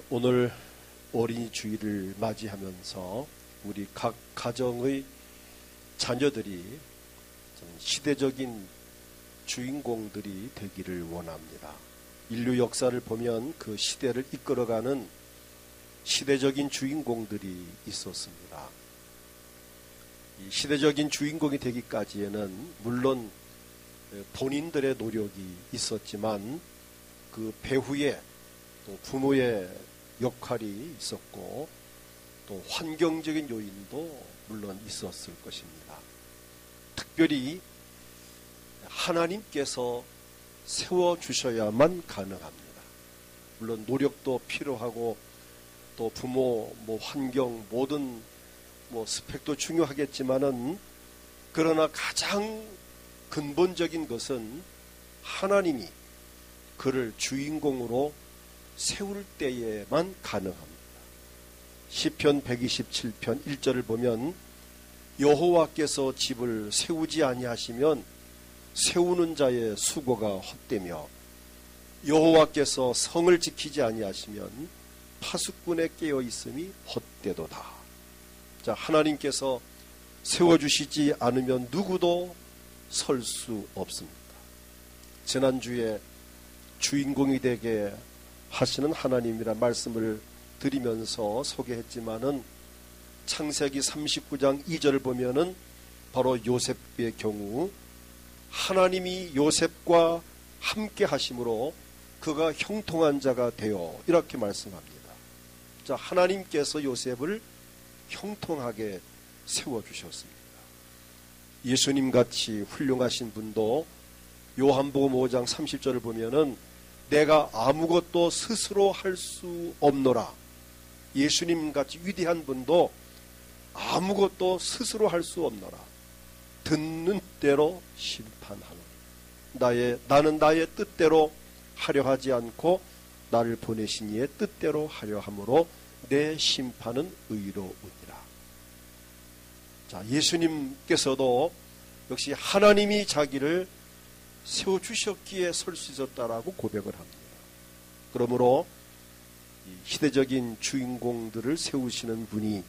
오늘 어린이 주일을 맞이하면서 우리 각 가정의 자녀들이 시대적인 주인공들이 되기를 원합니다. 인류 역사를 보면 그 시대를 이끌어가는 시대적인 주인공들이 있었습니다. 이 시대적인 주인공이 되기까지에는 물론 본인들의 노력이 있었지만 그 배후에 또 부모의 역할이 있었고 또 환경적인 요인도 물론 있었을 것입니다. 특별히 하나님께서 세워주셔야만 가능합니다. 물론 노력도 필요하고 또 부모, 환경, 모든 스펙도 중요하겠지만은 그러나 가장 근본적인 것은 하나님이 그를 주인공으로 세울 때에만 가능합니다. 시편 127편 1절을 보면 여호와께서 집을 세우지 아니하시면 세우는 자의 수고가 헛되며 여호와께서 성을 지키지 아니하시면 파수꾼의 깨어 있음이 헛되도다. 자, 하나님께서 세워주시지 않으면 누구도 설 수 없습니다. 지난주에 주인공이 되게 하시는 하나님이란 말씀을 드리면서 소개했지만은 창세기 39장 2절을 보면은 바로 요셉의 경우 하나님이 요셉과 함께 하심으로 그가 형통한 자가 되어 이렇게 말씀합니다. 자, 하나님께서 요셉을 형통하게 세워주셨습니다. 예수님같이 훌륭하신 분도 요한복음 5장 30절을 보면은 내가 아무것도 스스로 할 수 없노라. 예수님같이 위대한 분도 아무것도 스스로 할 수 없노라. 듣는 대로 심판하노라. 나는 나의 뜻대로 하려 하지 않고 나를 보내신 이의 뜻대로 하려 함으로 내 심판은 의로우니라. 자, 예수님께서도 역시 하나님이 자기를 세워주셨기에 설 수 있었다라고 고백을 합니다. 그러므로 시대적인 주인공들을 세우시는 분이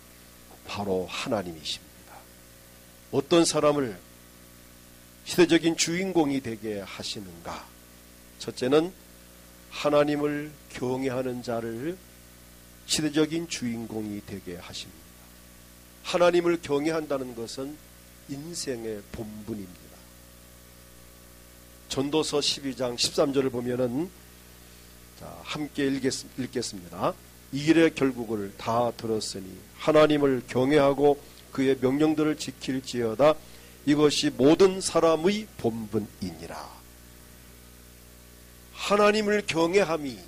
바로 하나님이십니다. 어떤 사람을 시대적인 주인공이 되게 하시는가? 첫째는 하나님을 경외하는 자를 시대적인 주인공이 되게 하십니다. 하나님을 경외한다는 것은 인생의 본분입니다. 전도서 12장 13절을 보면은 함께 읽겠습니다. 이 일의 결국을 다 들었으니 하나님을 경외하고 그의 명령들을 지킬지어다. 이것이 모든 사람의 본분이니라. 하나님을 경외함이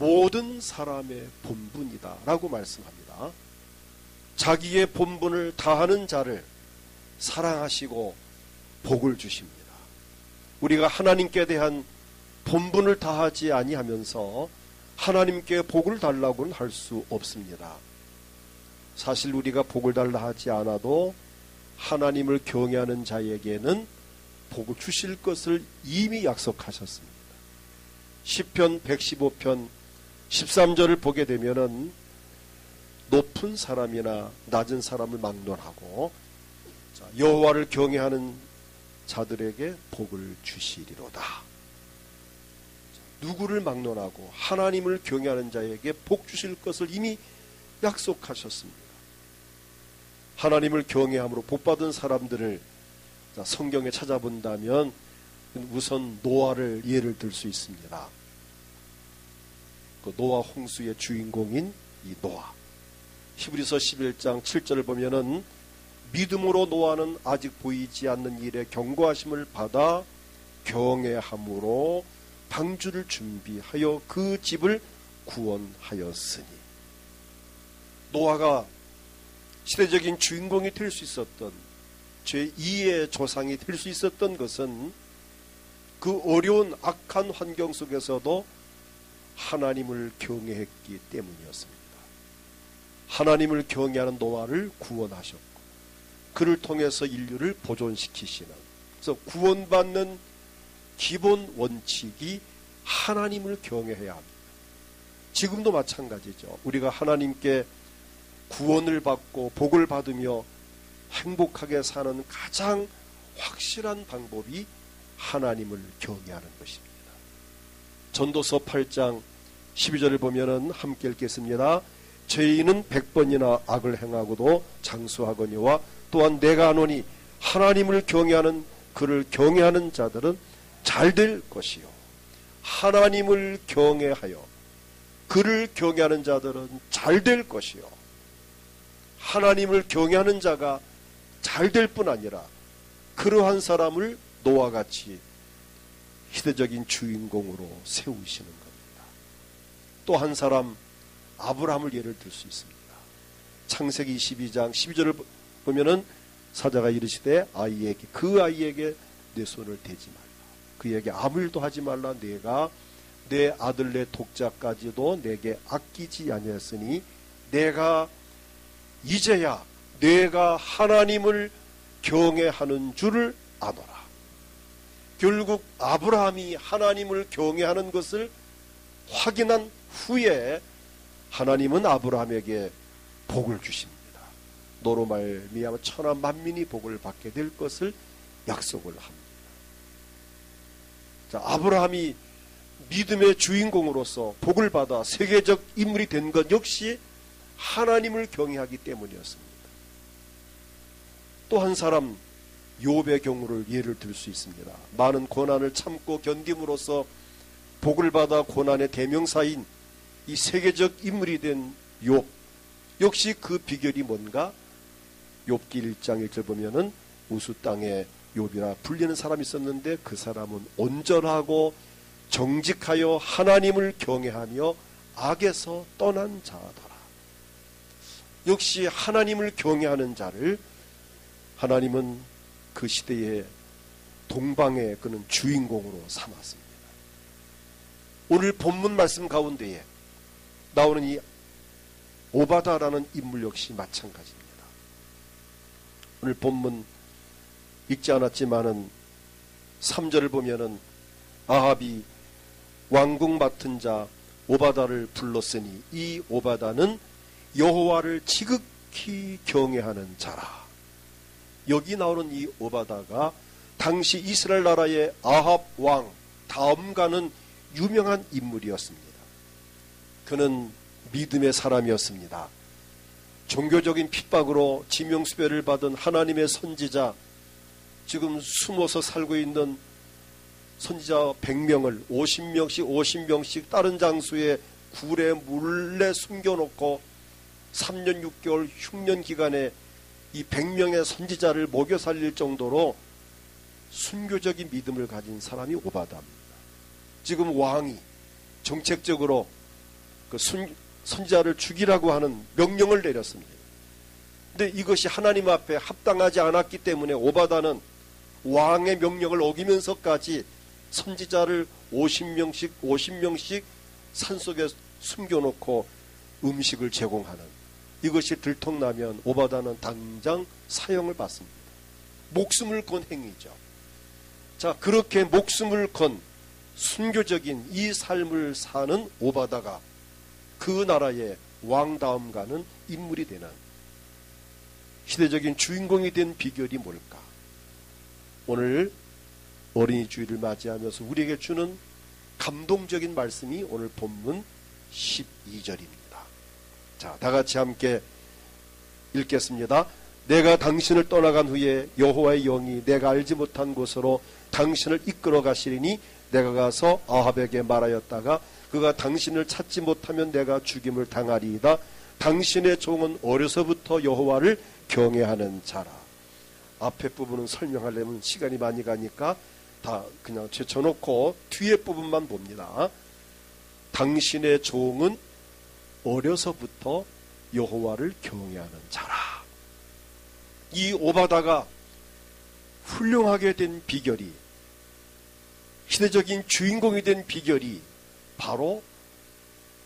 모든 사람의 본분이다 라고 말씀합니다. 자기의 본분을 다하는 자를 사랑하시고 복을 주십니다. 우리가 하나님께 대한 본분을 다하지 아니하면서 하나님께 복을 달라고는 할 수 없습니다. 사실 우리가 복을 달라 하지 않아도 하나님을 경외하는 자에게는 복을 주실 것을 이미 약속하셨습니다. 시편 115편 13절을 보게 되면은 높은 사람이나 낮은 사람을 막론하고 여호와를 경외하는 자들에게 복을 주시리로다. 누구를 막론하고 하나님을 경외하는 자에게 복 주실 것을 이미 약속하셨습니다. 하나님을 경외함으로 복받은 사람들을 성경에 찾아본다면 우선 노아를 예를 들 수 있습니다. 그 노아 홍수의 주인공인 이 노아. 히브리서 11장 7절을 보면은 믿음으로 노아는 아직 보이지 않는 일에 경고하심을 받아 경외함으로 방주를 준비하여 그 집을 구원하였으니. 노아가 시대적인 주인공이 될 수 있었던 제2의 조상이 될 수 있었던 것은 그 어려운 악한 환경 속에서도 하나님을 경외했기 때문이었습니다. 하나님을 경외하는 노아를 구원하셨고 그를 통해서 인류를 보존시키시는, 그래서 구원받는 기본 원칙이 하나님을 경외해야 합니다. 지금도 마찬가지죠. 우리가 하나님께 구원을 받고 복을 받으며 행복하게 사는 가장 확실한 방법이 하나님을 경외하는 것입니다. 전도서 8장 12절을 보면은 함께 읽겠습니다. 죄인은 100번이나 악을 행하고도 장수하거니와 또한 내가 아노니 하나님을 경외하는 그를 경외하는 자들은 잘될 것이요 하나님을 경외하여 그를 경외하는 자들은 잘될 것이요 하나님을 경외하는 자가 잘될 뿐 아니라 그러한 사람을 노아와 같이 희대적인 주인공으로 세우시는 겁니다. 또 한 사람 아브라함을 예를 들 수 있습니다. 창세기 22장 12절을 보면은 사자가 이르시되 그 아이에게 내 손을 대지 말라. 그에게 아무 일도 하지 말라. 내가 내 아들 내 독자까지도 내게 아끼지 아니하였으니 내가 이제야 내가 하나님을 경외하는 줄을 아노라. 결국 아브라함이 하나님을 경외하는 것을 확인한 후에 하나님은 아브라함에게 복을 주십니다. 너로 말미암아 천하 만민이 복을 받게 될 것을 약속을 합니다. 자, 아브라함이 믿음의 주인공으로서 복을 받아 세계적 인물이 된 것 역시 하나님을 경외하기 때문이었습니다. 또 한 사람 욥의 경우를 예를 들 수 있습니다. 많은 고난을 참고 견딤으로써 복을 받아 고난의 대명사인 이 세계적 인물이 된 욥 역시 그 비결이 뭔가? 욥기 1장 1절 보면은 우수 땅에 욥이라 불리는 사람이 있었는데 그 사람은 온전하고 정직하여 하나님을 경외하며 악에서 떠난 자더라. 역시 하나님을 경외하는 자를 하나님은 그 시대의 동방의 그는 주인공으로 삼았습니다. 오늘 본문 말씀 가운데에 나오는 이 오바다라는 인물 역시 마찬가지입니다. 오늘 본문 읽지 않았지만은 3절을 보면은 아합이 왕궁 맡은 자 오바다를 불렀으니 이 오바다는 여호와를 지극히 경외하는 자라. 여기 나오는 이 오바다가 당시 이스라엘 나라의 아합 왕 다음가는 유명한 인물이었습니다. 그는 믿음의 사람이었습니다. 종교적인 핍박으로 지명수배를 받은 하나님의 선지자, 지금 숨어서 살고 있는 선지자 100명을 50명씩 다른 장소에 굴에 몰래 숨겨놓고 3년 6개월 흉년 기간에 이 100명의 선지자를 먹여 살릴 정도로 순교적인 믿음을 가진 사람이 오바다입니다. 지금 왕이 정책적으로 그 선지자를 죽이라고 하는 명령을 내렸습니다. 근데 이것이 하나님 앞에 합당하지 않았기 때문에 오바다는 왕의 명령을 어기면서까지 선지자를 50명씩 산속에 숨겨놓고 음식을 제공하는, 이것이 들통나면 오바다는 당장 사형을 받습니다. 목숨을 건 행위죠. 자, 그렇게 목숨을 건 순교적인 이 삶을 사는 오바다가 그 나라의 왕다움 가는 인물이 되는 시대적인 주인공이 된 비결이 뭘까? 오늘 어린이 주일을 맞이하면서 우리에게 주는 감동적인 말씀이 오늘 본문 12절입니다. 자, 다 같이 함께 읽겠습니다. 내가 당신을 떠나간 후에 여호와의 영이 내가 알지 못한 곳으로 당신을 이끌어 가시리니 내가 가서 아합에게 말하였다가 그가 당신을 찾지 못하면 내가 죽임을 당하리이다. 당신의 종은 어려서부터 여호와를 경외하는 자라. 앞에 부분은 설명하려면 시간이 많이 가니까 다 그냥 제쳐놓고 뒤에 부분만 봅니다. 당신의 종은 어려서부터 여호와를 경외하는 자라. 이 오바다가 훌륭하게 된 비결이, 시대적인 주인공이 된 비결이 바로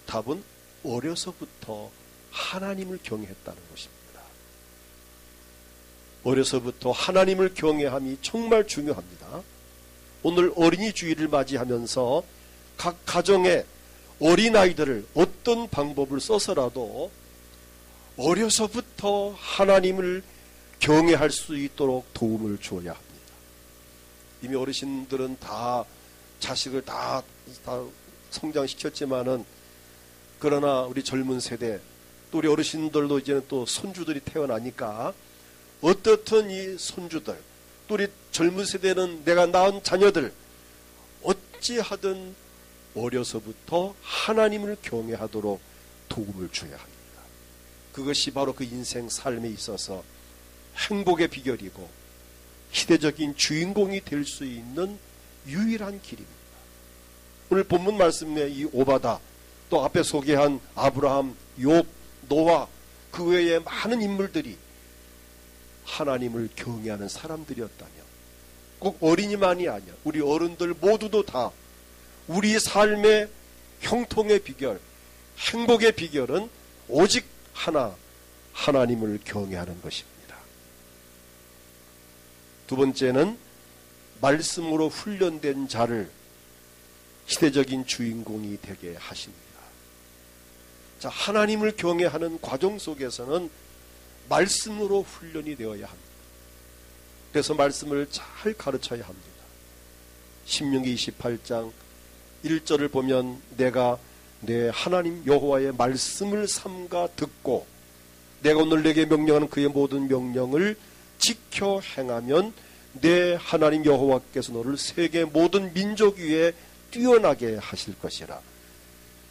답은 어려서부터 하나님을 경외했다는 것입니다. 어려서부터 하나님을 경외함이 정말 중요합니다. 오늘 어린이 주일을 맞이하면서 각 가정에 어린아이들을 어떤 방법을 써서라도 어려서부터 하나님을 경외할 수 있도록 도움을 주어야 합니다. 이미 어르신들은 다 자식을 다 성장시켰지만은, 그러나 우리 젊은 세대, 또 우리 어르신들도 이제는 또 손주들이 태어나니까 어떻든 이 손주들, 또 우리 젊은 세대는 내가 낳은 자녀들 어찌하든 어려서부터 하나님을 경외하도록 도움을 줘야 합니다. 그것이 바로 그 인생 삶에 있어서 행복의 비결이고 시대적인 주인공이 될 수 있는 유일한 길입니다. 오늘 본문 말씀에 이 오바다, 또 앞에 소개한 아브라함, 욥, 노아, 그 외에 많은 인물들이 하나님을 경외하는 사람들이었다면, 꼭 어린이만이 아니야, 우리 어른들 모두도 다 우리 삶의 형통의 비결, 행복의 비결은 오직 하나, 하나님을 경외하는 것입니다. 두 번째는 말씀으로 훈련된 자를 시대적인 주인공이 되게 하십니다. 자, 하나님을 경외하는 과정 속에서는 말씀으로 훈련이 되어야 합니다. 그래서 말씀을 잘 가르쳐야 합니다. 신명기 28장 1절을 보면 내가 내 하나님 여호와의 말씀을 삼가 듣고 내가 오늘 내게 명령하는 그의 모든 명령을 지켜 행하면 내 하나님 여호와께서 너를 세계 모든 민족 위에 뛰어나게 하실 것이라.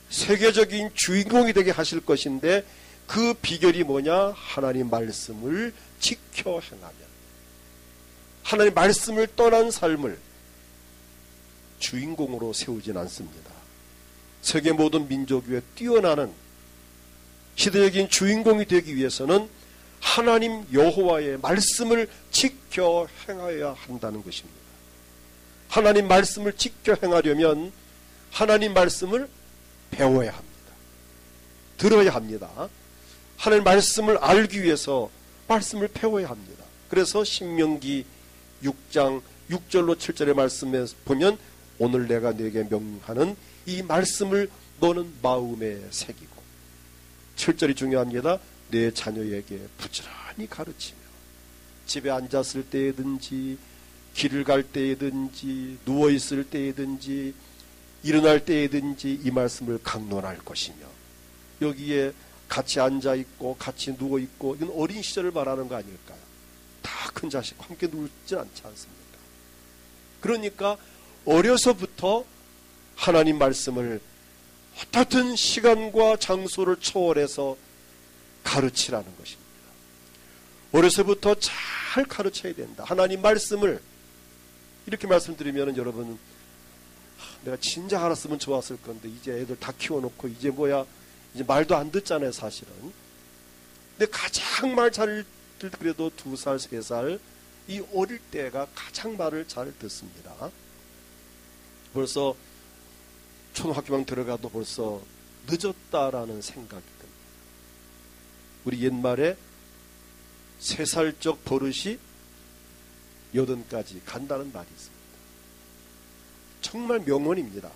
세계적인 주인공이 되게 하실 것인데 그 비결이 뭐냐? 하나님 말씀을 지켜 행하면. 하나님 말씀을 떠난 삶을 주인공으로 세우진 않습니다. 세계 모든 민족 위에 뛰어나는 시대적인 주인공이 되기 위해서는 하나님 여호와의 말씀을 지켜 행하여야 한다는 것입니다. 하나님 말씀을 지켜 행하려면 하나님 말씀을 배워야 합니다. 들어야 합니다. 하나님 말씀을 알기 위해서 말씀을 배워야 합니다. 그래서 신명기 6장 6절로 7절의 말씀에 보면 오늘 내가 네게 명하는 이 말씀을 너는 마음에 새기고, 7절이 중요합니다. 내 자녀에게 부지런히 가르치며 집에 앉았을 때든지 길을 갈 때든지 누워있을 때든지 일어날 때든지 이 말씀을 강론할 것이며, 여기에 같이 앉아있고 같이 누워있고 이건 어린 시절을 말하는 거 아닐까요? 다 큰 자식과 함께 누울진 않지 않습니까? 그러니까 어려서부터 하나님 말씀을 어떻든 시간과 장소를 초월해서 가르치라는 것입니다. 어려서부터 잘 가르쳐야 된다. 하나님 말씀을 이렇게 말씀드리면 여러분, 내가 진작 알았으면 좋았을 건데 이제 애들 다 키워놓고 이제 뭐야, 이제 말도 안 듣잖아요 사실은. 근데 가장 말 잘 그래도 2살 3살 이 어릴 때가 가장 말을 잘 듣습니다. 벌써 초등학교만 들어가도 벌써 늦었다라는 생각이 듭니다. 우리 옛말에 3살적 버릇이 80까지 간다는 말이 있습니다. 정말 명언입니다.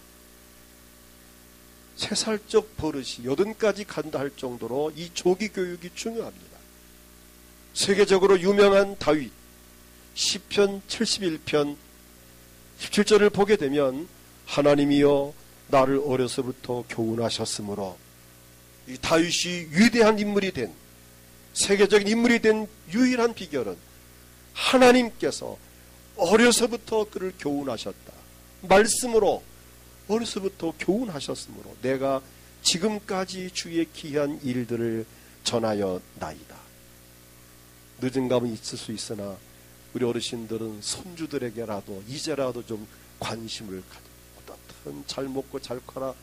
3살적 버릇이 80까지 간다 할 정도로 이 조기 교육이 중요합니다. 세계적으로 유명한 다윗 시편 71편 17절을 보게 되면 하나님이여 나를 어려서부터 교훈하셨으므로, 이 다윗이 위대한 인물이 된, 세계적인 인물이 된 유일한 비결은 하나님께서 어려서부터 그를 교훈하셨다. 말씀으로 어려서부터 교훈하셨으므로 내가 지금까지 주의 귀한 일들을 전하여 나이다. 늦은 감은 있을 수 있으나 우리 어르신들은 손주들에게라도 이제라도 좀 관심을 가지고, 어떻든 잘 먹고 잘 커라,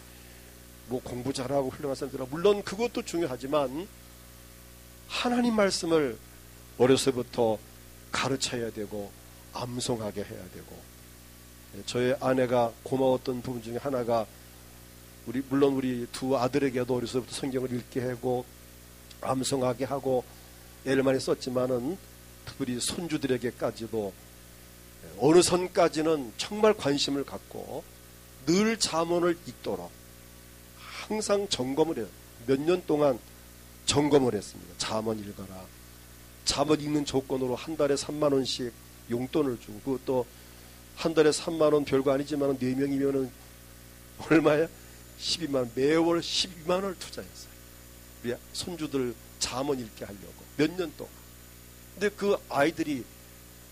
뭐 공부 잘하고 훌륭한 사람들아, 물론 그것도 중요하지만 하나님 말씀을 어려서부터 가르쳐야 되고 암송하게 해야 되고, 저의 아내가 고마웠던 부분 중에 하나가 물론 우리 2 아들에게도 어려서부터 성경을 읽게 하고 암송하게 하고 애를 많이 썼지만은 특별히 손주들에게까지도 어느 선까지는 정말 관심을 갖고 늘 잠언을 읽도록 항상 점검을 해요. 몇 년 동안 점검을 했습니다. 잠언 읽어라. 잠언 읽는 조건으로 한 달에 3만 원씩 용돈을 주고, 그것도 한 달에 3만 원 별거 아니지만 4명이면은 얼마야? 12만 원. 매월 12만 원을 투자했어요. 우리 손주들 잠언 읽게 하려고 몇 년 동안. 근데 그 아이들이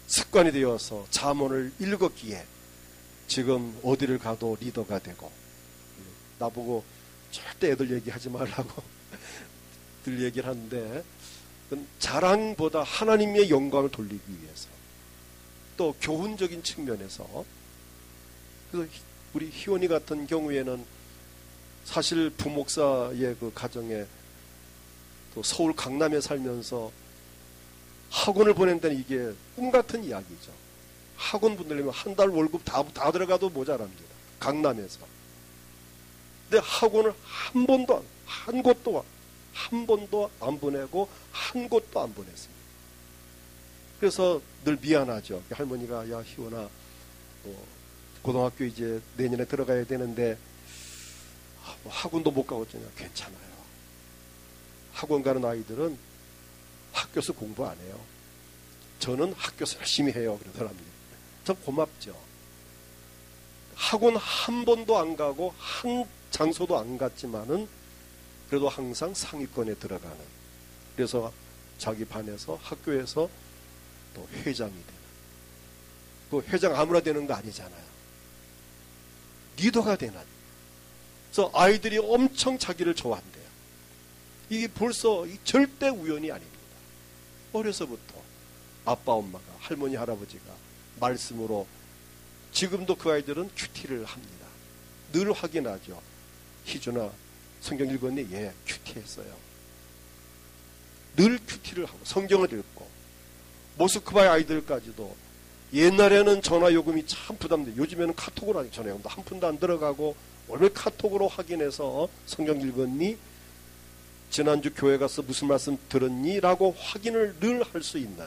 습관이 되어서 잠언을 읽었기에 지금 어디를 가도 리더가 되고, 나보고 절대 애들 얘기하지 말라고 늘 얘기를 하는데, 자랑보다 하나님의 영광을 돌리기 위해서, 또 교훈적인 측면에서. 그래서 우리 희원이 같은 경우에는 사실 부목사의 그 가정에, 또 서울 강남에 살면서 학원을 보낸다는 이게 꿈 같은 이야기죠. 학원 보내려면 한 달 월급 다 들어가도 모자랍니다. 강남에서. 근데 학원을 한 번도 안 보내고 한 곳도 안 보냈습니다. 그래서 늘 미안하죠. 할머니가, 야 희원아, 고등학교 이제 내년에 들어가야 되는데 학원도 못 가고 있잖아. 괜찮아요. 학원 가는 아이들은 학교에서 공부 안 해요. 저는 학교에서 열심히 해요. 그러더랍니다. 참 고맙죠. 학원 한 번도 안 가고 한 장소도 안 갔지만은 그래도 항상 상위권에 들어가는, 그래서 자기 반에서 학교에서 또 회장이 되는, 그 회장 아무나 되는 거 아니잖아요. 리더가 되는. 그래서 아이들이 엄청 자기를 좋아한대요. 이게 벌써 절대 우연이 아닙니다. 어려서부터 아빠 엄마가, 할머니 할아버지가 말씀으로, 지금도 그 아이들은 큐티를 합니다. 늘 확인하죠. 희준아 성경 읽었니? 예, 큐티했어요. 늘 큐티를 하고 성경을 읽고, 모스크바의 아이들까지도 옛날에는 전화요금이 참 부담돼요. 요즘에는 카톡으로 하니까 전화요금도 한 푼도 안 들어가고 오늘 카톡으로 확인해서 성경 읽었니? 지난주 교회 가서 무슨 말씀 들었니? 라고 확인을 늘 할 수 있는,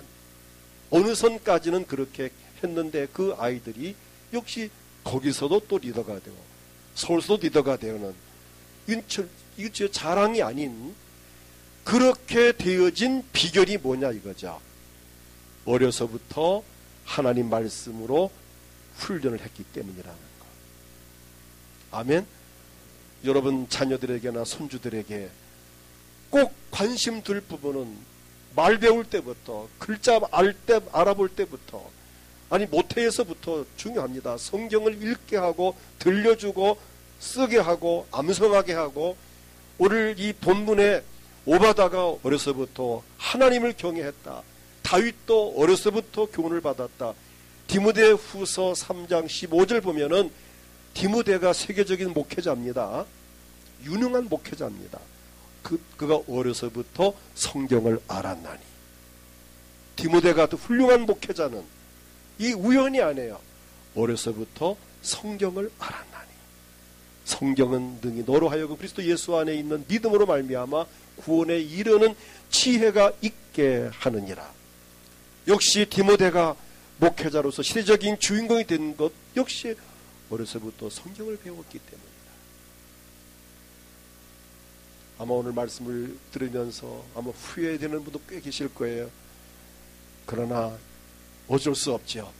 어느 선까지는 그렇게 했는데 그 아이들이 역시 거기서도 또 리더가 되고 서울서도 리더가 되는, 이거 자랑이 아닌, 그렇게 되어진 비결이 뭐냐 이거죠. 어려서부터 하나님 말씀으로 훈련을 했기 때문이라는 것. 아멘. 여러분 자녀들에게나 손주들에게 꼭 관심 둘 부분은 말 배울 때부터, 글자 알아볼 때부터, 아니 모태에서부터 중요합니다. 성경을 읽게 하고 들려주고 쓰게 하고 암송하게 하고. 오늘 이 본문에 오바다가 어려서부터 하나님을 경외했다. 다윗도 어려서부터 교훈을 받았다. 디모데후서 3장 15절 보면은 디모데가 세계적인 목회자입니다. 유능한 목회자입니다. 그가 어려서부터 성경을 알았나니. 디모데가 또 훌륭한 목회자는 이 우연이 아니에요. 어려서부터 성경을 알았나니. 성경은 능히 너로 하여금 그리스도 예수 안에 있는 믿음으로 말미암아 구원에 이르는 지혜가 있게 하느니라. 역시 디모데가 목회자로서 시대적인 주인공이 된 것 역시 어려서부터 성경을 배웠기 때문이다. 아마 오늘 말씀을 들으면서 아마 후회되는 분도 꽤 계실 거예요. 그러나 어쩔 수 없죠.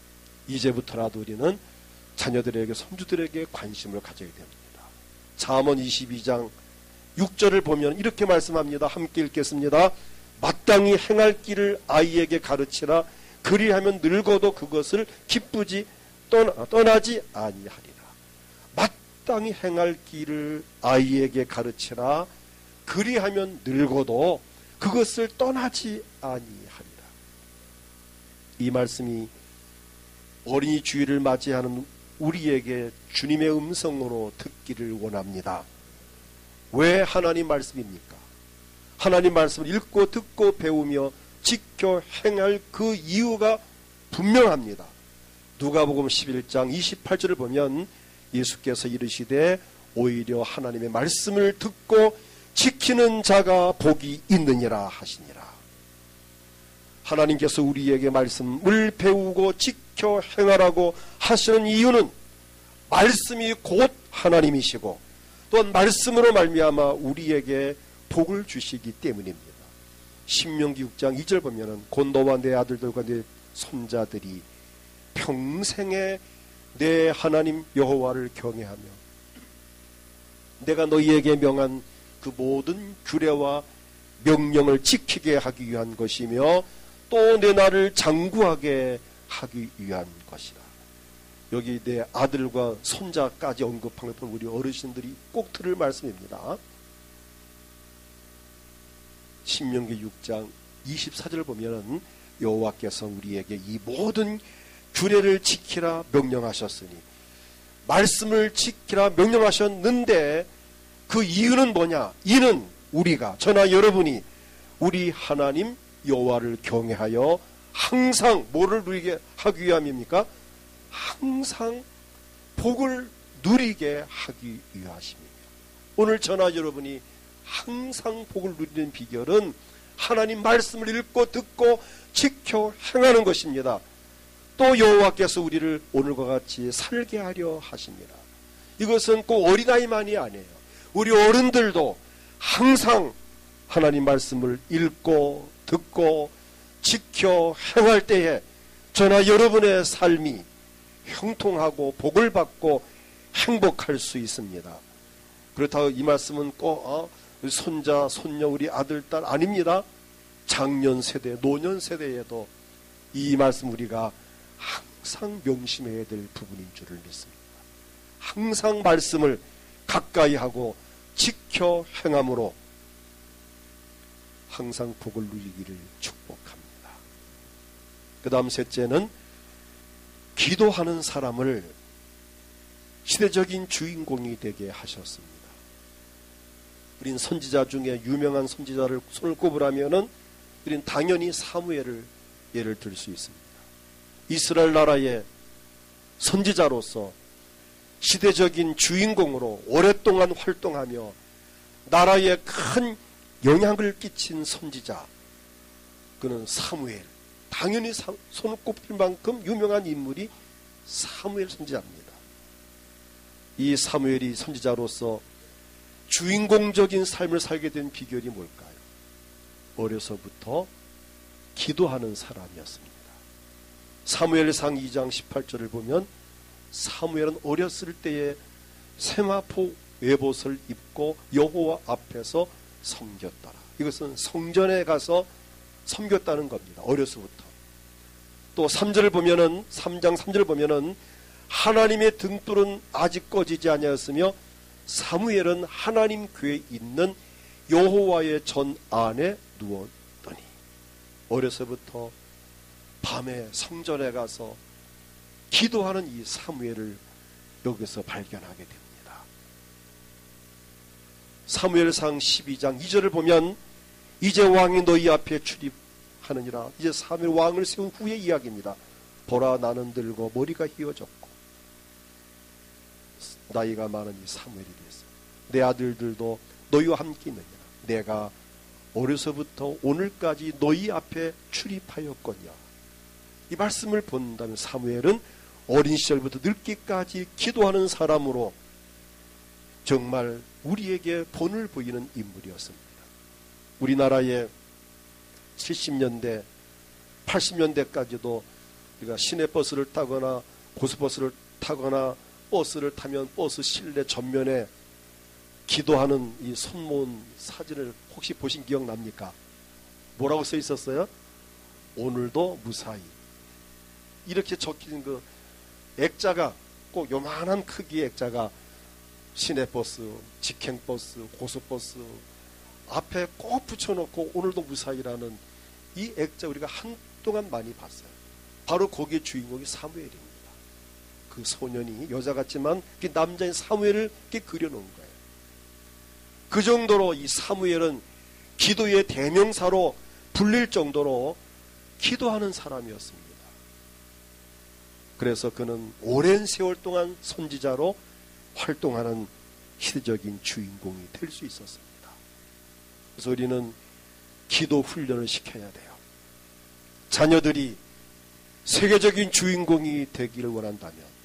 이제부터라도 우리는 자녀들에게, 손주들에게 관심을 가져야 됩니다. 잠언 22장 6절을 보면 이렇게 말씀합니다. 함께 읽겠습니다. 마땅히 행할 길을 아이에게 가르치라. 그리하면 늙어도 그것을 기쁘지 떠나지 아니하리라. 마땅히 행할 길을 아이에게 가르치라. 그리하면 늙어도 그것을 떠나지 아니하리라. 이 말씀이 어린이 주일을 맞이하는 우리에게 주님의 음성으로 듣기를 원합니다. 왜 하나님 말씀입니까? 하나님 말씀을 읽고 듣고 배우며 지켜 행할 그 이유가 분명합니다. 누가복음 11장 28절을 보면 예수께서 이르시되 오히려 하나님의 말씀을 듣고 지키는 자가 복이 있느니라 하시니라. 하나님께서 우리에게 말씀을 배우고 지켜 행하라고 하시는 이유는 말씀이 곧 하나님이시고 또한 말씀으로 말미암아 우리에게 복을 주시기 때문입니다. 신명기 6장 2절 보면은 곧 너와 내 아들들과 내 손자들이 평생에 내 하나님 여호와를 경외하며 내가 너희에게 명한 그 모든 규례와 명령을 지키게 하기 위한 것이며 또 내 나를 장구하게 하기 위한 것이라. 여기 내 아들과 손자까지 언급한 것은 우리 어르신들이 꼭 들을 말씀입니다. 신명기 6장 24절을 보면은 여호와께서 우리에게 이 모든 규례를 지키라 명령하셨으니, 말씀을 지키라 명령하셨는데 그 이유는 뭐냐? 이는 우리가, 저나 여러분이 우리 하나님 여호와를 경외하여 항상 뭐를 누리게 하기 위함입니까? 항상 복을 누리게 하기 위하십니다. 오늘 저나 여러분이 항상 복을 누리는 비결은 하나님 말씀을 읽고 듣고 지켜 행하는 것입니다. 또 여호와께서 우리를 오늘과 같이 살게 하려 하십니다. 이것은 꼭 어린아이만이 아니에요. 우리 어른들도 항상 하나님 말씀을 읽고 듣고 지켜 행할 때에 저나 여러분의 삶이 형통하고 복을 받고 행복할 수 있습니다. 그렇다고 이 말씀은 꼭 손자, 손녀, 우리 아들, 딸 아닙니다. 장년 세대, 노년 세대에도 이 말씀 우리가 항상 명심해야 될 부분인 줄을 믿습니다. 항상 말씀을 가까이 하고 지켜 행함으로 항상 복을 누리기를 축복합니다. 그 다음 셋째는 기도하는 사람을 시대적인 주인공이 되게 하셨습니다. 우린 선지자 중에 유명한 선지자를 손을 꼽으라면은 우린 당연히 사무엘을 예를 들 수 있습니다. 이스라엘 나라의 선지자로서 시대적인 주인공으로 오랫동안 활동하며 나라에 큰 영향을 끼친 선지자, 그는 사무엘. 당연히 손을 꼽힐 만큼 유명한 인물이 사무엘 선지자입니다. 이 사무엘이 선지자로서 주인공적인 삶을 살게 된 비결이 뭘까요? 어려서부터 기도하는 사람이었습니다. 사무엘상 2장 18절을 보면 사무엘은 어렸을 때에 세마포 외봇을 입고 여호와 앞에서 섬겼더라. 이것은 성전에 가서 섬겼다는 겁니다. 어려서부터. 또 3절을 보면은 3장 3절을 보면은 하나님의 등불은 아직 꺼지지 아니하였으며 사무엘은 하나님 궤에 있는 여호와의 전 안에 누웠더니, 어려서부터 밤에 성전에 가서 기도하는 이 사무엘을 여기서 발견하게 됩니다. 사무엘상 12장 2절을 보면 이제 왕이 너희 앞에 출입하느니라. 이제 사무엘 왕을 세운 후의 이야기입니다. 보라, 나는 늙어 머리가 휘어졌고 나이가 많은 이 사무엘이 되었어. 내 아들들도 너희와 함께 있느니라. 내가 어려서부터 오늘까지 너희 앞에 출입하였거냐. 이 말씀을 본다면 사무엘은 어린 시절부터 늙기까지 기도하는 사람으로 정말 우리에게 본을 보이는 인물이었습니다. 우리나라의 70년대, 80년대까지도 우리가 시내버스를 타거나 고속버스를 타거나 버스를 타면 버스 실내 전면에 기도하는 이 손모은 사진을 혹시 보신 기억 납니까? 뭐라고 써 있었어요? 오늘도 무사히. 이렇게 적힌 그 액자가, 꼭 요만한 크기의 액자가 시내버스, 직행버스, 고속버스 앞에 꼭 붙여놓고 오늘도 무사히라는 이 액자 우리가 한동안 많이 봤어요. 바로 거기에 주인공이 사무엘입니다. 그 소년이 여자 같지만 남자인 사무엘을 이렇게 그려놓은 거예요. 그 정도로 이 사무엘은 기도의 대명사로 불릴 정도로 기도하는 사람이었습니다. 그래서 그는 오랜 세월 동안 선지자로 활동하는 시대적인 주인공이 될 수 있었습니다. 그래서 우리는 기도 훈련을 시켜야 돼요. 자녀들이 세계적인 주인공이 되기를 원한다면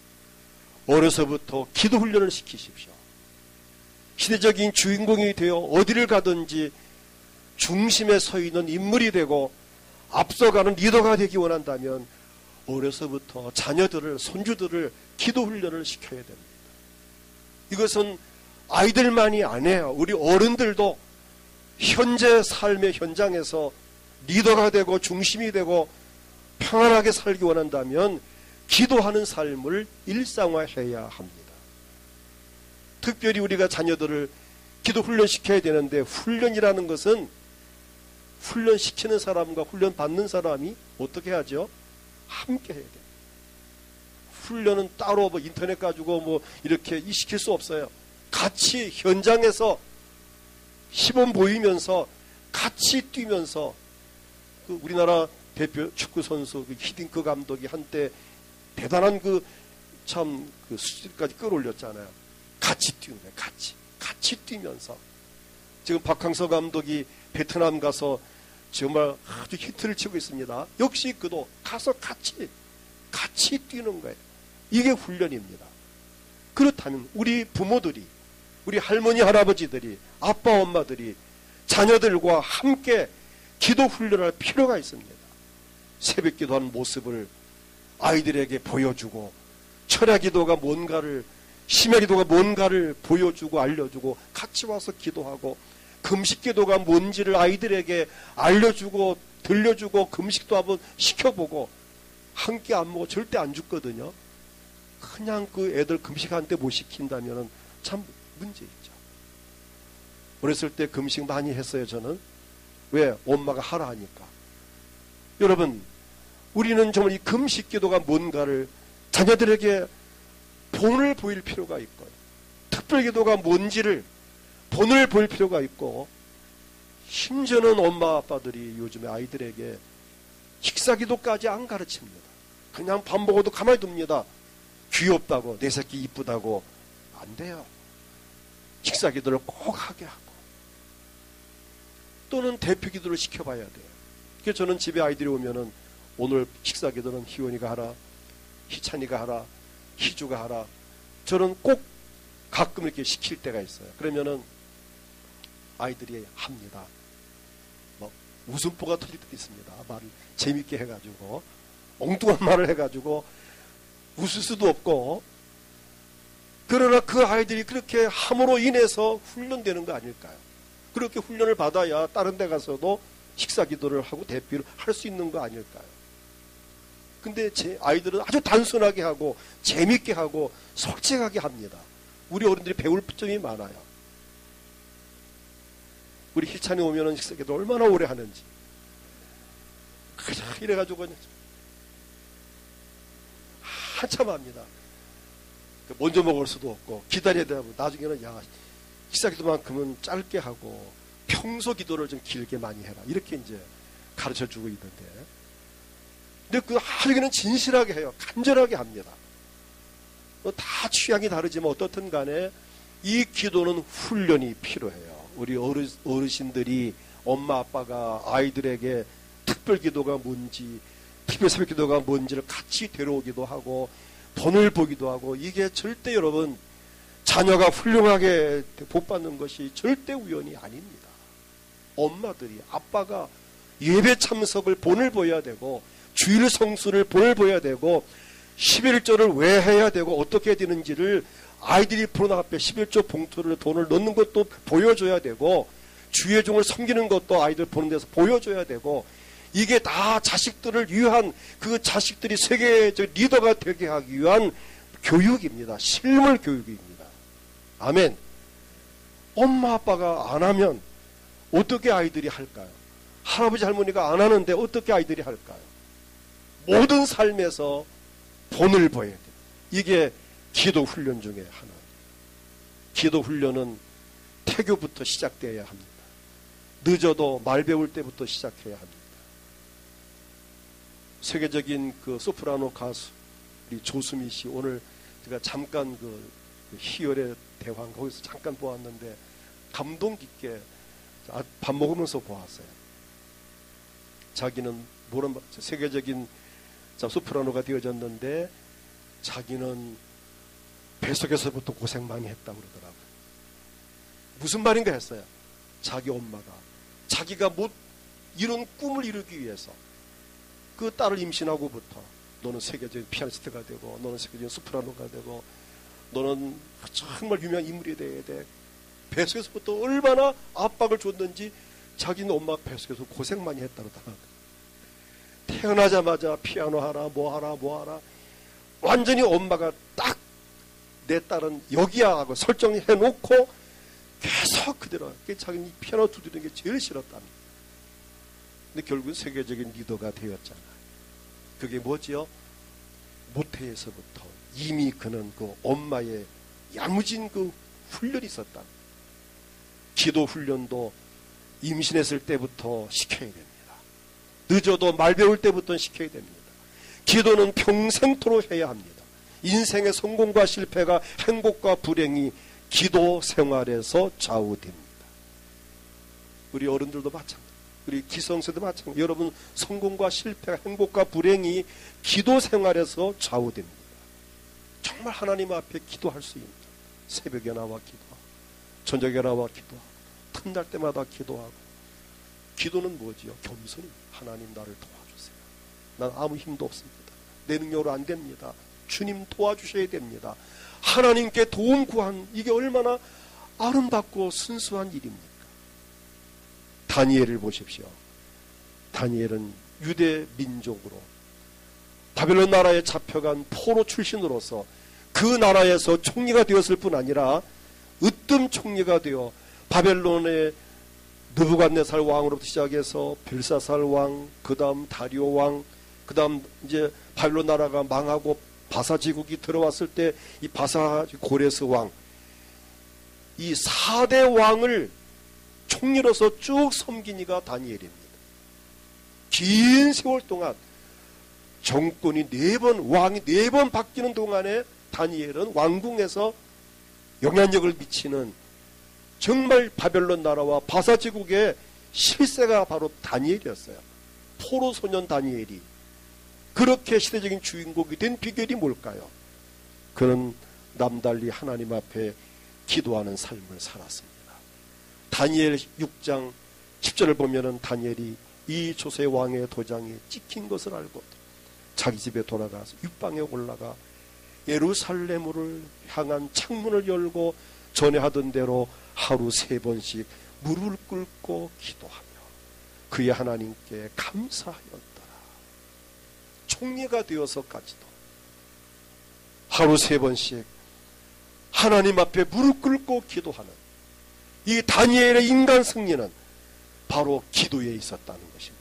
어려서부터 기도 훈련을 시키십시오. 시대적인 주인공이 되어 어디를 가든지 중심에 서 있는 인물이 되고 앞서가는 리더가 되기 원한다면 어려서부터 자녀들을, 손주들을 기도 훈련을 시켜야 됩니다. 이것은 아이들만이 아니에요. 우리 어른들도 현재 삶의 현장에서 리더가 되고 중심이 되고 평안하게 살기 원한다면 기도하는 삶을 일상화해야 합니다. 특별히 우리가 자녀들을 기도 훈련시켜야 되는데, 훈련이라는 것은 훈련시키는 사람과 훈련받는 사람이 어떻게 하죠? 함께 해야 돼요. 훈련은 따로 인터넷 가지고 이렇게 시킬 수 없어요. 같이 현장에서 시범 보이면서 같이 뛰면서, 우리나라 대표 축구 선수 히딩크 감독이 한때 대단한 수준까지 끌어올렸잖아요. 같이 뛰는 거예요. 같이 뛰면서. 지금 박항서 감독이 베트남 가서 정말 아주 히트를 치고 있습니다. 역시 그도 가서 같이 뛰는 거예요. 이게 훈련입니다. 그렇다면 우리 부모들이, 우리 할머니 할아버지들이, 아빠 엄마들이 자녀들과 함께 기도 훈련할 필요가 있습니다. 새벽 기도하는 모습을 아이들에게 보여주고, 철야 기도가 뭔가를, 심야 기도가 뭔가를 보여주고 알려주고, 같이 와서 기도하고, 금식 기도가 뭔지를 아이들에게 알려주고 들려주고, 금식도 한번 시켜보고. 함께 안 먹어 절대 안 죽거든요. 그냥 애들 금식한 때 못 시킨다면 참 문제 있죠. 어렸을 때 금식 많이 했어요. 저는. 왜? 엄마가 하라 하니까. 여러분, 우리는 정말 이 금식 기도가 뭔가를 자녀들에게 본을 보일 필요가 있고, 특별 기도가 뭔지를 본을 보일 필요가 있고, 심지어는 엄마 아빠들이 요즘에 아이들에게 식사 기도까지 안 가르칩니다. 그냥 밥 먹어도 가만히 둡니다. 귀엽다고, 내 새끼 이쁘다고. 안 돼요. 식사 기도를 꼭 하게 하고, 또는 대표 기도를 시켜봐야 돼요. 그래서 저는 집에 아이들이 오면은 오늘 식사 기도는 희원이가 하라, 희찬이가 하라, 희주가 하라. 저는 꼭 가끔 이렇게 시킬 때가 있어요. 그러면은 아이들이 합니다. 웃음보가 터질 때도 있습니다. 말을 재밌게 해가지고, 엉뚱한 말을 해가지고 웃을 수도 없고. 그러나 그 아이들이 그렇게 함으로 인해서 훈련되는 거 아닐까요? 그렇게 훈련을 받아야 다른 데 가서도 식사 기도를 하고 대피를 할 수 있는 거 아닐까요? 근데 제 아이들은 아주 단순하게 하고 재밌게 하고 솔직하게 합니다. 우리 어른들이 배울 점이 많아요. 우리 희찬이 오면은 식사 기도 얼마나 오래 하는지. 그냥 이래가지고 한참 합니다. 먼저 먹을 수도 없고 기다려야 되고, 나중에는 식사 기도만큼은 짧게 하고 평소 기도를 좀 길게 많이 해라, 이렇게 이제 가르쳐 주고 있는데, 근데 하기는 진실하게 해요. 간절하게 합니다. 다 취향이 다르지만 어떻든 간에 이 기도는 훈련이 필요해요. 우리 어르신들이, 엄마 아빠가 아이들에게 특별 기도가 뭔지, 특별 새벽 기도가 뭔지를 같이 데려오기도 하고 본을 보기도 하고, 이게 절대 여러분 자녀가 훌륭하게 복받는 것이 절대 우연이 아닙니다. 엄마들이, 아빠가 예배 참석을 본을 보여야 되고, 주일 성수를 본을 보여야 되고, 11조를 왜 해야 되고 어떻게 해야 되는지를 아이들이 보는 앞에 11조 봉투를 돈을 넣는 것도 보여줘야 되고, 주의 종을 섬기는 것도 아이들 보는 데서 보여줘야 되고, 이게 다 자식들을 위한, 그 자식들이 세계적 리더가 되게 하기 위한 교육입니다. 실물 교육입니다. 아멘. 엄마 아빠가 안 하면 어떻게 아이들이 할까요? 할아버지 할머니가 안 하는데 어떻게 아이들이 할까요? 모든 삶에서 본을 보여야 돼요. 이게 기도 훈련 중에 하나. 기도 훈련은 태교부터 시작되어야 합니다. 늦어도 말 배울 때부터 시작해야 합니다. 세계적인 소프라노 가수 우리 조수미 씨, 오늘 제가 잠깐 희열의 대왕 거기서 잠깐 보았는데 감동 깊게 밥 먹으면서 보았어요. 자기는 세계적인 소프라노가 되어졌는데 자기는 뱃속에서부터 고생 많이 했다고 그러더라고요. 무슨 말인가 했어요. 자기 엄마가 자기가 못 이룬 꿈을 이루기 위해서 그 딸을 임신하고부터 너는 세계적인 피아니스트가 되고 너는 세계적인 소프라노가 되고 너는 정말 유명한 인물이 돼야 돼. 뱃속에서부터 얼마나 압박을 줬는지 자기는 엄마 뱃속에서 고생 많이 했다 그러더라. 태어나자마자 피아노 하라 뭐 하라 뭐 하라 완전히 엄마가 딱 내 딸은 여기야 하고 설정해놓고 계속 그대로 자기는 피아노 두드리는 게 제일 싫었답니다. 근데 결국은 세계적인 리더가 되었잖아요. 그게 뭐지요? 모태에서부터 이미 그는 그 엄마의 야무진 그 훈련이 있었다. 기도 훈련도 임신했을 때부터 시켜야 됩니다. 늦어도 말 배울 때부터 시켜야 됩니다. 기도는 평생토록 해야 합니다. 인생의 성공과 실패가 행복과 불행이 기도 생활에서 좌우됩니다. 우리 어른들도 마찬가지, 우리 기성세도 마찬가지. 여러분 성공과 실패, 행복과 불행이 기도 생활에서 좌우됩니다. 정말 하나님 앞에 기도할 수 있는 새벽에 나와 기도하고 저녁에 나와 기도하고 틈날 때마다 기도하고. 기도는 뭐지요? 겸손입니다. 하나님 나를 도와주세요. 난 아무 힘도 없습니다. 내 능력으로 안 됩니다. 주님 도와주셔야 됩니다. 하나님께 도움 구한 이게 얼마나 아름답고 순수한 일입니까? 다니엘을 보십시오. 다니엘은 유대 민족으로 바벨론 나라에 잡혀간 포로 출신으로서 그 나라에서 총리가 되었을 뿐 아니라 으뜸 총리가 되어 바벨론의 느부갓네살 왕으로부터 시작해서 벨사살 왕, 그 다음 다리오 왕, 그 다음 이제 바벨론 나라가 망하고 바사 제국이 들어왔을 때 이 바사 고레스 왕, 이 4대 왕을 총리로서 쭉 섬긴 이가 다니엘입니다. 긴 세월 동안 정권이 4번, 왕이 4번 바뀌는 동안에 다니엘은 왕궁에서 영향력을 미치는 정말 바벨론 나라와 바사 제국의 실세가 바로 다니엘이었어요. 포로 소년 다니엘이 그렇게 시대적인 주인공이 된 비결이 뭘까요? 그는 남달리 하나님 앞에 기도하는 삶을 살았습니다. 다니엘 6장 10절을 보면은 다니엘이 이 조세 왕의 도장이 찍힌 것을 알고 자기 집에 돌아가서 윗방에 올라가 예루살렘을 향한 창문을 열고 전에 하던 대로 하루 3번씩 무릎을 꿇고 기도하며 그의 하나님께 감사하였더라. 총리가 되어서까지도 하루 3번씩 하나님 앞에 무릎 꿇고 기도하는 이 다니엘의 인간 승리는 바로 기도에 있었다는 것입니다.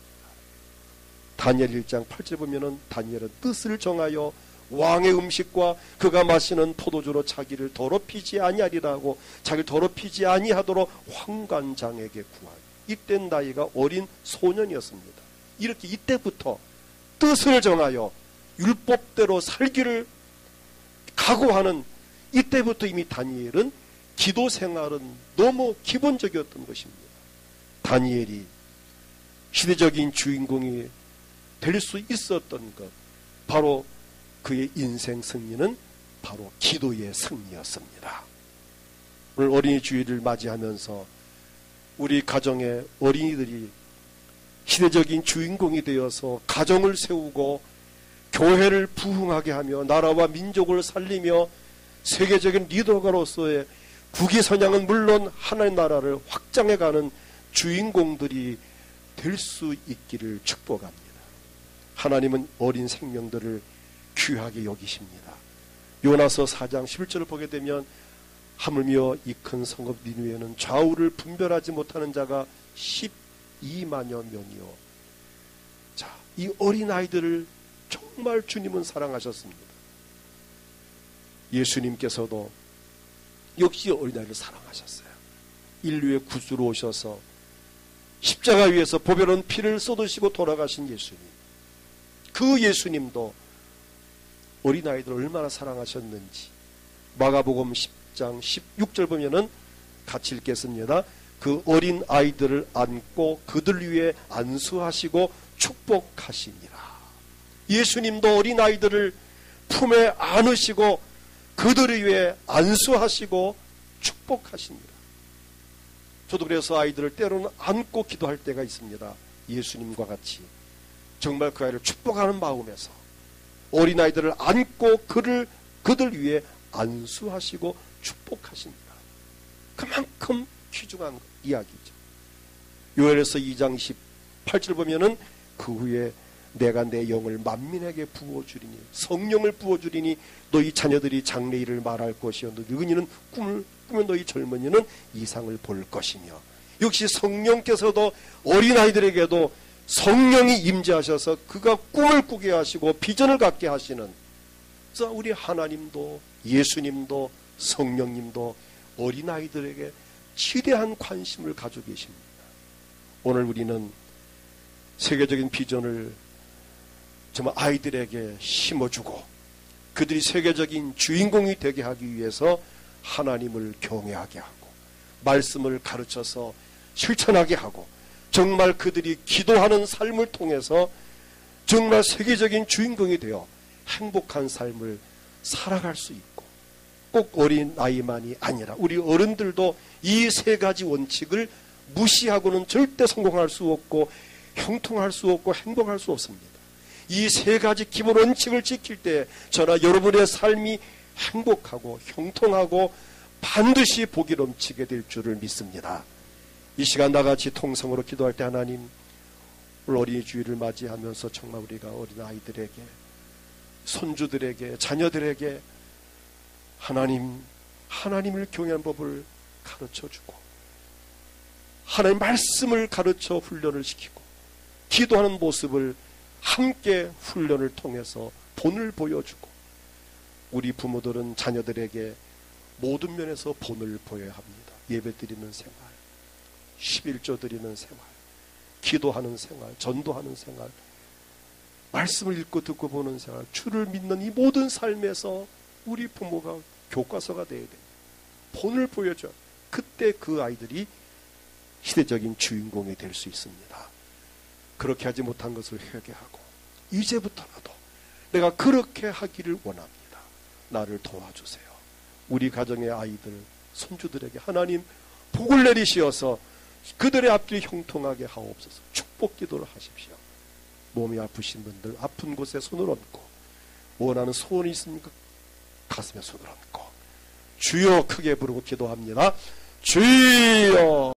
다니엘 1장 8절 보면은 다니엘은 뜻을 정하여 왕의 음식과 그가 마시는 포도주로 자기를 더럽히지 아니하리라고 자기를 더럽히지 아니하도록 황관장에게 구하여 이땐 나이가 어린 소년이었습니다. 이렇게 이때부터 뜻을 정하여 율법대로 살기를 각오하는 이때부터 이미 다니엘은 기도 생활은 너무 기본적이었던 것입니다. 다니엘이 시대적인 주인공이 될 수 있었던 것, 바로 그의 인생 승리는 바로 기도의 승리였습니다. 오늘 어린이 주일을 맞이하면서 우리 가정의 어린이들이 시대적인 주인공이 되어서 가정을 세우고 교회를 부흥하게 하며 나라와 민족을 살리며 세계적인 리더가로서의 국위선양은 물론 하나님 나라를 확장해가는 주인공들이 될 수 있기를 축복합니다. 하나님은 어린 생명들을 귀하게 여기십니다. 요나서 4장 11절을 보게 되면 하물며 이 큰 성읍 니느웨는 좌우를 분별하지 못하는 자가 12만여 명이요. 자, 이 어린아이들을 정말 주님은 사랑하셨습니다. 예수님께서도 역시 어린아이를 사랑하셨어요. 인류의 구주로 오셔서 십자가 위에서 보배로운 피를 쏟으시고 돌아가신 예수님, 그 예수님도 어린아이들을 얼마나 사랑하셨는지 마가복음 10장 16절 보면은 같이 읽겠습니다. 그 어린 아이들을 안고 그들 위에 안수하시고 축복하시니라. 예수님도 어린 아이들을 품에 안으시고 그들 위에 안수하시고 축복하시니라. 저도 그래서 아이들을 때로는 안고 기도할 때가 있습니다. 예수님과 같이 정말 그 아이를 축복하는 마음에서 어린아이들을 안고 그들 위해 안수하시고 축복하십니다. 그만큼 귀중한 이야기죠. 요엘에서 2장 18절 보면은 그 후에 내가 내 영을 만민에게 부어주리니 성령을 부어주리니 너희 자녀들이 장래일을 말할 것이요 늙은이는 꿈을 꾸며 너희 젊은이는 이상을 볼 것이며. 역시 성령께서도 어린아이들에게도 성령이 임재하셔서 그가 꿈을 꾸게 하시고 비전을 갖게 하시는, 그래서 우리 하나님도 예수님도 성령님도 어린아이들에게 지대한 관심을 가지고 계십니다. 오늘 우리는 세계적인 비전을 정말 아이들에게 심어주고 그들이 세계적인 주인공이 되게 하기 위해서 하나님을 경외하게 하고 말씀을 가르쳐서 실천하게 하고 정말 그들이 기도하는 삶을 통해서 정말 세계적인 주인공이 되어 행복한 삶을 살아갈 수 있고, 꼭 어린 아이만이 아니라 우리 어른들도 이 세 가지 원칙을 무시하고는 절대 성공할 수 없고 형통할 수 없고 행복할 수 없습니다. 이 세 가지 기본 원칙을 지킬 때 저나 여러분의 삶이 행복하고 형통하고 반드시 복이 넘치게 될 줄을 믿습니다. 이 시간 나같이 통성으로 기도할 때 하나님, 오늘 어린이 주일을 맞이하면서 정말 우리가 어린 아이들에게, 손주들에게, 자녀들에게 하나님을 경외하는 법을 가르쳐주고 하나님 말씀을 가르쳐 훈련을 시키고 기도하는 모습을 함께 훈련을 통해서 본을 보여주고, 우리 부모들은 자녀들에게 모든 면에서 본을 보여야 합니다. 예배 드리는 생활, 11조 드리는 생활, 기도하는 생활, 전도하는 생활, 말씀을 읽고 듣고 보는 생활, 주를 믿는 이 모든 삶에서 우리 부모가 교과서가 되어야 됩니다. 본을 보여줘. 그때 그 아이들이 시대적인 주인공이 될 수 있습니다. 그렇게 하지 못한 것을 회개하고 이제부터라도 내가 그렇게 하기를 원합니다. 나를 도와주세요. 우리 가정의 아이들, 손주들에게 하나님 복을 내리시어서 그들의 앞길이 형통하게 하옵소서. 축복 기도를 하십시오. 몸이 아프신 분들 아픈 곳에 손을 얹고, 원하는 소원이 있습니까? 가슴에 손을 얹고 주여 크게 부르고 기도합니다. 주여.